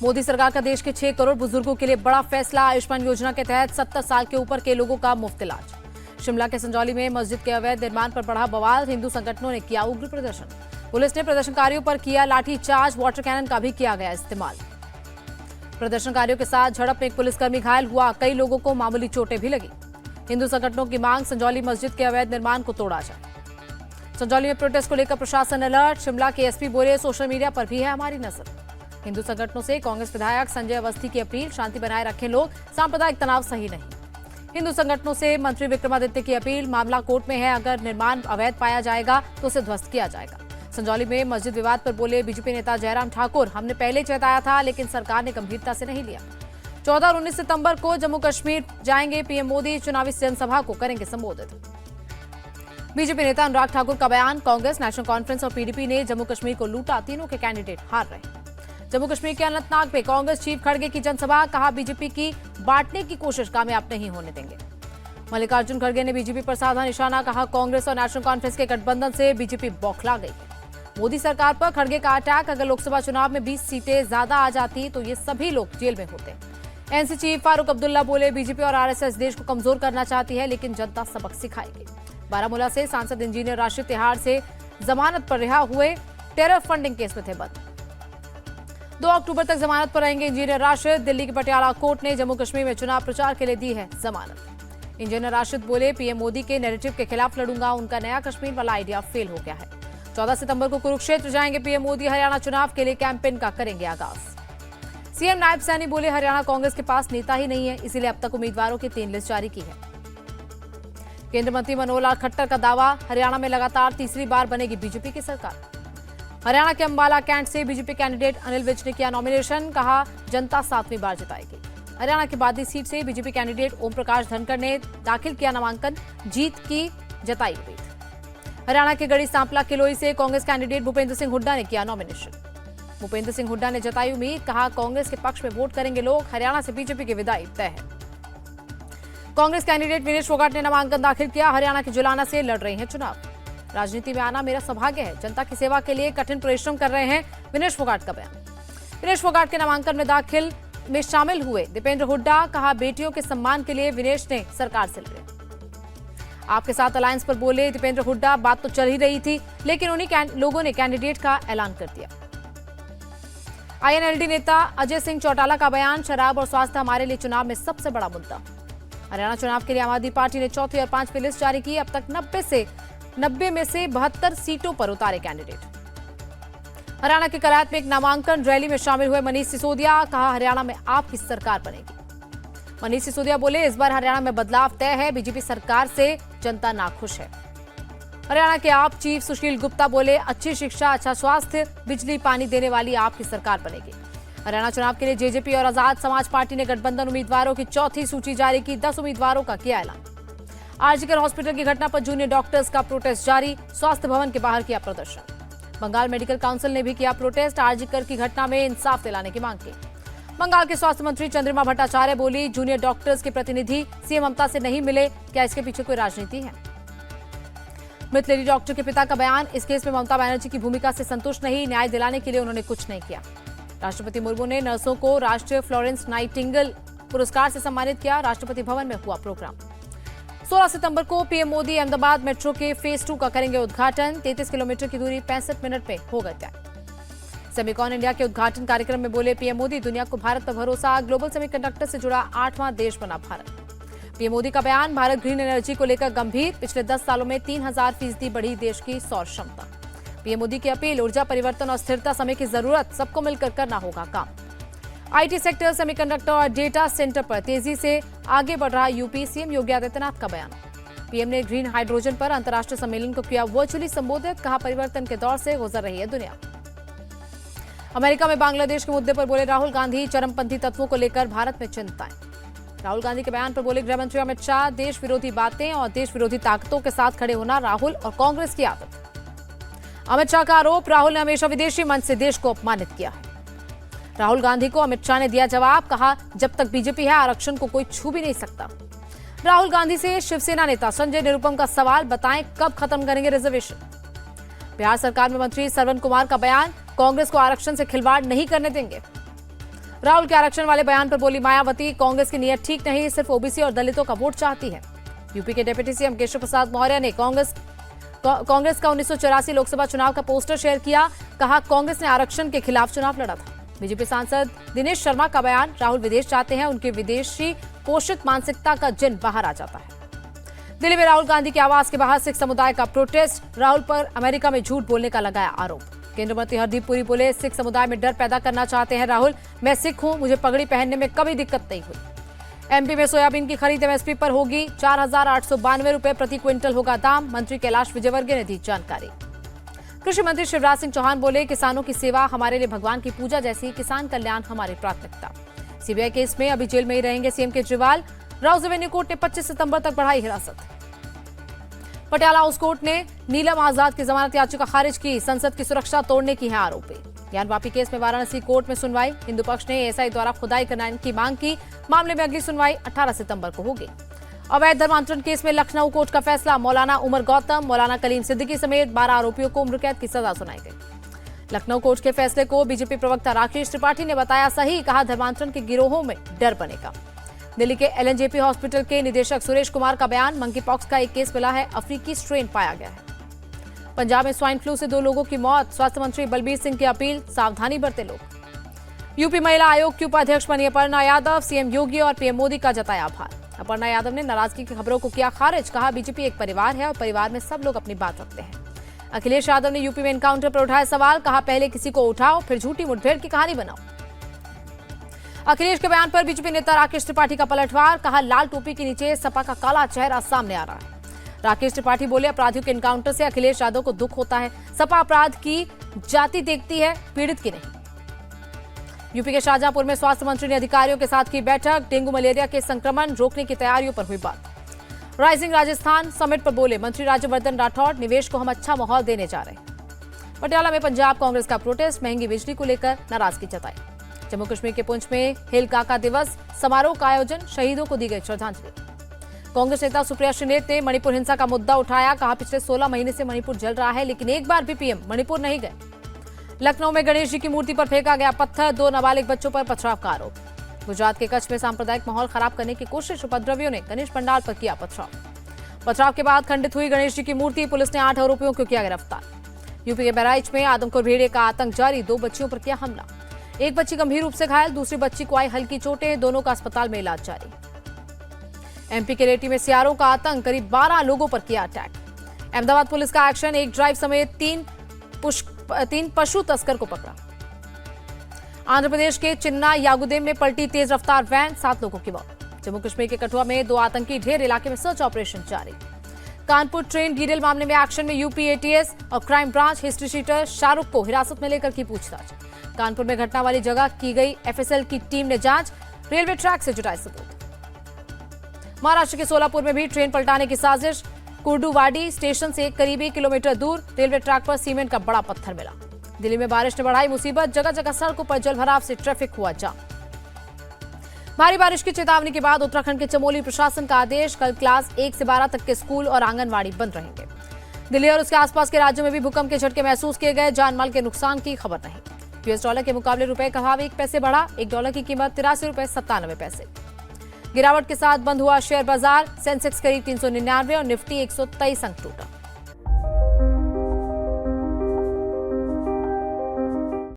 मोदी सरकार का देश के 6 करोड़ बुजुर्गों के लिए बड़ा फैसला। आयुष्मान योजना के तहत 70 साल के ऊपर के लोगों का मुफ्त इलाज। शिमला के संजौली में मस्जिद के अवैध निर्माण पर बढ़ा बवाल। हिंदू संगठनों ने किया उग्र प्रदर्शन। पुलिस ने प्रदर्शनकारियों पर किया लाठीचार्ज। वाटर कैनन का भी किया गया इस्तेमाल। प्रदर्शनकारियों के साथ झड़प में एक पुलिसकर्मी घायल हुआ। कई लोगों को मामूली चोटें भी लगी। हिंदू संगठनों की मांग, संजौली मस्जिद के अवैध निर्माण को तोड़ा जाए। संजौली में प्रोटेस्ट को लेकर प्रशासन अलर्ट। शिमला के एसपी बोले, सोशल मीडिया पर भी है हमारी नजर। हिंदू संगठनों से कांग्रेस विधायक संजय अवस्थी की अपील, शांति बनाए रखें लोग, सांप्रदायिक तनाव सही नहीं। हिंदू संगठनों से मंत्री विक्रमादित्य की अपील, मामला कोर्ट में है, अगर निर्माण अवैध पाया जाएगा तो उसे ध्वस्त किया जाएगा। संजौली में मस्जिद विवाद पर बोले बीजेपी नेता जयराम ठाकुर, हमने पहले चेताया था लेकिन सरकार ने गंभीरता से नहीं लिया। 14 और 19 सितंबर को जम्मू कश्मीर जाएंगे पीएम मोदी, चुनावी जनसभा को करेंगे संबोधित। बीजेपी नेता अनुराग ठाकुर का बयान, कांग्रेस, नेशनल कॉन्फ्रेंस और पीडीपी ने जम्मू कश्मीर को लूटा, तीनों के कैंडिडेट हार रहे। जम्मू कश्मीर के अनंतनाग में कांग्रेस चीफ खड़गे की जनसभा, कहा बीजेपी की बांटने की कोशिश कामयाब नहीं होने देंगे। मल्लिकार्जुन खड़गे ने बीजेपी पर साधा निशाना, कहा कांग्रेस और नेशनल कॉन्फ्रेंस के गठबंधन से बीजेपी बौखला गई है। मोदी सरकार पर खड़गे का अटैक, अगर लोकसभा चुनाव में 20 सीटें ज्यादा आ जाती तो ये सभी लोग जेल में होते। एनसी चीफ फारूक अब्दुल्ला बोले, बीजेपी और आरएसएस देश को कमजोर करना चाहती है लेकिन जनता सबक सिखाएगी। बारामूला से सांसद इंजीनियर राशिद तिहाड़ से जमानत पर रिहा हुए, टेरर फंडिंग केस में थे बंद। 2 अक्टूबर तक जमानत पर रहेंगे इंजीनियर राशिद। दिल्ली की पटियाला कोर्ट ने जम्मू कश्मीर में चुनाव प्रचार के लिए दी है जमानत। इंजीनियर राशिद बोले, पीएम मोदी के नैरेटिव के खिलाफ लड़ूंगा, उनका नया कश्मीर वाला आइडिया फेल हो गया है। 14 सितंबर को कुरुक्षेत्र जाएंगे पीएम मोदी, हरियाणा चुनाव के लिए कैंपेन का करेंगे आगाज। सीएम नायब सैनी बोले, हरियाणा कांग्रेस के पास नेता ही नहीं है, इसीलिए अब तक उम्मीदवारों की 3 लिस्ट जारी की है। केंद्रीय मंत्री मनोहर लाल खट्टर का दावा, हरियाणा में लगातार तीसरी बार बनेगी बीजेपी की सरकार। हरियाणा के अंबाला कैंट से बीजेपी कैंडिडेट अनिल विज ने किया नॉमिनेशन, कहा जनता 7वीं बार जिताएगी। हरियाणा की बादी सीट से बीजेपी कैंडिडेट ओम प्रकाश धनखड़ ने दाखिल किया नामांकन, जीत की जताई उम्मीद। हरियाणा के गढ़ी सांपला किलोई से कांग्रेस कैंडिडेट भूपेंद्र सिंह हुड्डा ने किया नॉमिनेशन। भूपेंद्र सिंह हुड्डा ने जताई उम्मीद, कहा कांग्रेस के पक्ष में वोट करेंगे लोग, हरियाणा से बीजेपी की विदाई तय है। कांग्रेस कैंडिडेट विनेश फोगाट ने नामांकन दाखिल किया। हरियाणा के जुलाना से लड़ रहे हैं चुनाव। राजनीति में आना मेरा सौभाग्य है, जनता की सेवा के लिए कठिन परिश्रम कर रहे हैं, विनेश फोगाट का बयान। विनेश फोगाट के नामांकन में दाखिल में शामिल हुए दीपेंद्र हुड्डा, कहा बेटियों के सम्मान के लिए विनेश ने सरकार से लड़े। आपके साथ अलायंस पर बोले दीपेंद्र हुड्डा, बात तो चल ही रही थी लेकिन उन्हीं लोगों ने कैंडिडेट का ऐलान कर दिया। आईएनएलडी नेता अजय सिंह चौटाला का बयान, शराब और स्वास्थ्य हमारे लिए चुनाव में सबसे बड़ा मुद्दा। हरियाणा चुनाव के लिए आम आदमी पार्टी ने 4वीं और 5वीं लिस्ट जारी की। अब तक 90 में से 72 सीटों पर उतारे कैंडिडेट। हरियाणा के करायत में एक नामांकन रैली में शामिल हुए मनीष सिसोदिया, कहा हरियाणा में आपकी सरकार बनेगी। मनीष सिसोदिया बोले, इस बार हरियाणा में बदलाव तय है, बीजेपी सरकार से जनता नाखुश है। हरियाणा के आप चीफ सुशील गुप्ता बोले, अच्छी शिक्षा, अच्छा स्वास्थ्य, बिजली, पानी देने वाली आपकी सरकार बनेगी। हरियाणा चुनाव के लिए जेजेपी और आजाद समाज पार्टी ने गठबंधन उम्मीदवारों की 4थी सूची जारी की। 10 उम्मीदवारों का किया ऐलान। आरजीकर हॉस्पिटल की घटना पर जूनियर डॉक्टर्स का प्रोटेस्ट जारी, स्वास्थ्य भवन के बाहर किया प्रदर्शन। बंगाल मेडिकल काउंसिल ने भी किया प्रोटेस्ट, आरजीकर की घटना में इंसाफ दिलाने की मांग की। बंगाल के स्वास्थ्य मंत्री चंद्रिमा भट्टाचार्य बोली, जूनियर डॉक्टर्स के प्रतिनिधि सीएम ममता से नहीं मिले, क्या इसके पीछे कोई राजनीति है? मृत लेडी डॉक्टर के पिता का बयान, इस केस में ममता बनर्जी की भूमिका से संतुष्ट नहीं, न्याय दिलाने के लिए उन्होंने कुछ नहीं किया। राष्ट्रपति मुर्मू ने नर्सों को राष्ट्रीय फ्लोरेंस नाइटिंगेल पुरस्कार से सम्मानित किया। राष्ट्रपति भवन में हुआ प्रोग्राम। 16 सितंबर को पीएम मोदी अहमदाबाद मेट्रो के फेज 2 का करेंगे उद्घाटन। 33 किलोमीटर की दूरी 65 मिनट में होगा तय। सेमिकॉन इंडिया के उद्घाटन कार्यक्रम में बोले पीएम मोदी, दुनिया को भारत पर भरोसा, ग्लोबल सेमीकंडक्टर से जुड़ा 8वां देश बना भारत। पीएम मोदी का बयान, भारत ग्रीन एनर्जी को लेकर गंभीर, पिछले 10 सालों में 3000% बढ़ी देश की सौर क्षमता। पीएम मोदी की अपील, ऊर्जा परिवर्तन और स्थिरता समय की जरूरत, सबको मिलकर करना होगा काम। आईटी सेक्टर, सेमीकंडक्टर और डेटा सेंटर पर तेजी से आगे बढ़ रहा यूपी, सीएम योगी आदित्यनाथ का बयान। पीएम ने ग्रीन हाइड्रोजन पर अंतर्राष्ट्रीय सम्मेलन को किया वर्चुअली संबोधित, कहा परिवर्तन के दौर से गुजर रही है दुनिया। अमेरिका में बांग्लादेश के मुद्दे पर बोले राहुल गांधी, चरमपंथी तत्वों को लेकर भारत में चिंताएं। राहुल गांधी के बयान पर बोले गृह मंत्री अमित शाह, देश विरोधी बातें और देश विरोधी ताकतों के साथ खड़े होना राहुल और कांग्रेस की आदत। अमित शाह का आरोप, राहुल ने हमेशा विदेशी मंच से देश को अपमानित किया है। राहुल गांधी को अमित शाह ने दिया जवाब, कहा जब तक बीजेपी है आरक्षण को कोई छू भी नहीं सकता। राहुल गांधी से शिवसेना नेता संजय निरुपम का सवाल, बताएं कब खत्म करेंगे रिजर्वेशन। बिहार सरकार में मंत्री सरवन कुमार का बयान, कांग्रेस को आरक्षण से खिलवाड़ नहीं करने देंगे। राहुल के आरक्षण वाले बयान पर बोली मायावती, कांग्रेस की नीयत ठीक नहीं, सिर्फ ओबीसी और दलितों का वोट चाहती है। यूपी के डिप्टी सीएम केशव प्रसाद मौर्य ने कांग्रेस का 1984 लोकसभा चुनाव का पोस्टर शेयर किया। कहा, कांग्रेस ने आरक्षण के खिलाफ चुनाव लड़ा था। बीजेपी सांसद दिनेश शर्मा का बयान, राहुल विदेश चाहते हैं, उनके विदेशी पोषित मानसिकता का जिन बाहर आ जाता है। दिल्ली में राहुल गांधी के आवास के बाहर सिख समुदाय का प्रोटेस्ट, राहुल पर अमेरिका में झूठ बोलने का लगाया आरोप। केंद्रीय मंत्री हरदीप पुरी बोले, सिख समुदाय में डर पैदा करना चाहते हैं राहुल, मैं सिख हूं, मुझे पगड़ी पहनने में कभी दिक्कत नहीं हुई। एमपी में सोयाबीन की खरीद एमएसपी पर होगी, 4,892 रुपए प्रति क्विंटल होगा दाम, मंत्री कैलाश विजयवर्गीय ने दी जानकारी। कृषि मंत्री शिवराज सिंह चौहान बोले, किसानों की सेवा हमारे लिए भगवान की पूजा जैसी, किसान कल्याण हमारी प्राथमिकता। सीबीआई केस में अभी जेल में ही रहेंगे CM Kejriwal. Rouse revenue court ने 25 सितंबर तक बढ़ाई हिरासत। पटियाला हाउस कोर्ट ने नीलम आजाद की जमानत याचिका खारिज की, संसद की सुरक्षा तोड़ने की है आरोपी। ज्ञान वापी केस में वाराणसी कोर्ट में सुनवाई, हिंदू पक्ष ने एएसआई द्वारा खुदाई कराने की मांग की। मामले में अगली सुनवाई 18 सितंबर को होगी। अवैध धर्मांतरण केस में लखनऊ कोर्ट का फैसला, मौलाना उमर गौतम, मौलाना कलीम सिद्दीकी समेत 12 आरोपियों को उम्र कैद की सजा सुनाई गई। लखनऊ कोर्ट के फैसले को बीजेपी प्रवक्ता राकेश त्रिपाठी ने बताया सही, कहा धर्मांतरण के गिरोहों में डर बनेगा। दिल्ली के एलएनजेपी हॉस्पिटल के निदेशक सुरेश कुमार का बयान, मंकी पॉक्स का एक केस मिला है, अफ्रीकी स्ट्रेन पाया गया है। पंजाब में स्वाइन फ्लू से 2 लोगों की मौत, स्वास्थ्य मंत्री बलबीर सिंह की अपील, सावधानी बरते लोग। यूपी महिला आयोग की उपाध्यक्ष बनी अपर्णा यादव, सीएम योगी और पीएम मोदी का जताया आभार। अपर्णा यादव ने नाराजगी की खबरों को किया खारिज, कहा बीजेपी एक परिवार है और परिवार में सब लोग अपनी बात रखते हैं। अखिलेश यादव ने यूपी में एनकाउंटर पर उठाए सवाल, कहा पहले किसी को उठाओ फिर झूठी मुठभेड़ की कहानी बनाओ। अखिलेश के बयान पर बीजेपी नेता राकेश त्रिपाठी का पलटवार, कहा लाल टोपी के नीचे सपा का काला चेहरा सामने आ रहा है। राकेश त्रिपाठी बोले, अपराधियों के एनकाउंटर से अखिलेश यादव को दुख होता है, सपा अपराध की जाति देखती है, पीड़ित की नहीं। यूपी के शाहजहांपुर में स्वास्थ्य मंत्री ने अधिकारियों के साथ की बैठक, डेंगू मलेरिया के संक्रमण रोकने की तैयारियों पर हुई बात। राइजिंग राजस्थान समिट पर बोले मंत्री राज्यवर्धन राठौड़, निवेश को हम अच्छा माहौल देने जा रहे हैं। पटियाला में पंजाब कांग्रेस का प्रोटेस्ट, महंगी बिजली को लेकर नाराजगी जताई। जम्मू कश्मीर के पुंछ में हिल काका दिवस समारोह का आयोजन, शहीदों को दी गई श्रद्धांजलि। कांग्रेस नेता सुप्रिया श्रीनेत ने मणिपुर हिंसा का मुद्दा उठाया, कहा पिछले 16 महीने से मणिपुर जल रहा है, लेकिन एक बार भी पीएम मणिपुर नहीं गए। लखनऊ में गणेश जी की मूर्ति पर फेंका गया पत्थर, 2 नाबालिग बच्चों पर पथराव का आरोप। गुजरात के कच्छ में सांप्रदायिक माहौल खराब करने की कोशिश, उपद्रवियों ने गणेश पंडाल पर किया पथराव के बाद खंडित हुई गणेश जी की मूर्ति, पुलिस ने 8 आरोपियों को किया गिरफ्तार। यूपी के बहराइच में आदमखोर भेड़िए का आतंक जारी, 2 बच्चियों पर किया हमला। एक बच्ची गंभीर रूप से घायल, दूसरी बच्ची को आई हल्की चोटें, दोनों का अस्पताल में इलाज जारी। एमपी के रेटी में सियारों का आतंक, करीब 12 लोगों पर किया अटैक। अहमदाबाद पुलिस का एक्शन, एक ड्राइव समेत 3 पशु तस्कर को पकड़ा। आंध्र प्रदेश के चिन्ना यागुदेम में पलटी तेज रफ्तार वैन, 7 लोगों की मौत। जम्मू कश्मीर के कठुआ में 2 आतंकी ढेर, इलाके में सर्च ऑपरेशन जारी। कानपुर ट्रेन डीरेल मामले में एक्शन में यूपी एटीएस और crime branch, history sheeter Shahrukh को हिरासत में लेकर की पूछताछ। कानपुर में घटना वाली जगह की गई एफएसएल की टीम ने जांच, रेलवे ट्रैक से जुटाए सबूत। महाराष्ट्र के सोलापुर में भी ट्रेन पलटाने की साजिश, कुर्डुवाडी स्टेशन से करीब 1 किलोमीटर दूर रेलवे ट्रैक पर सीमेंट का बड़ा पत्थर मिला। दिल्ली में बारिश ने बढ़ाई मुसीबत, जगह जगह सड़कों पर जलभराव से ट्रैफिक हुआ जाम। भारी बारिश की चेतावनी के बाद उत्तराखंड के चमोली प्रशासन का आदेश, कल क्लास 1 से 12 तक के स्कूल और आंगनबाड़ी बंद रहेंगे। दिल्ली और उसके आसपास के राज्यों में भी भूकंप के झटके महसूस किए गए, जानमाल के नुकसान की खबर नहीं। यूएस डॉलर के मुकाबले रुपए का भाव 1 पैसे बढ़ा, $1 की कीमत 83 रुपए 97 पैसे। गिरावट के साथ बंद हुआ शेयर बाजार, सेंसेक्स करीब 399 और निफ्टी 123 अंक टूटा।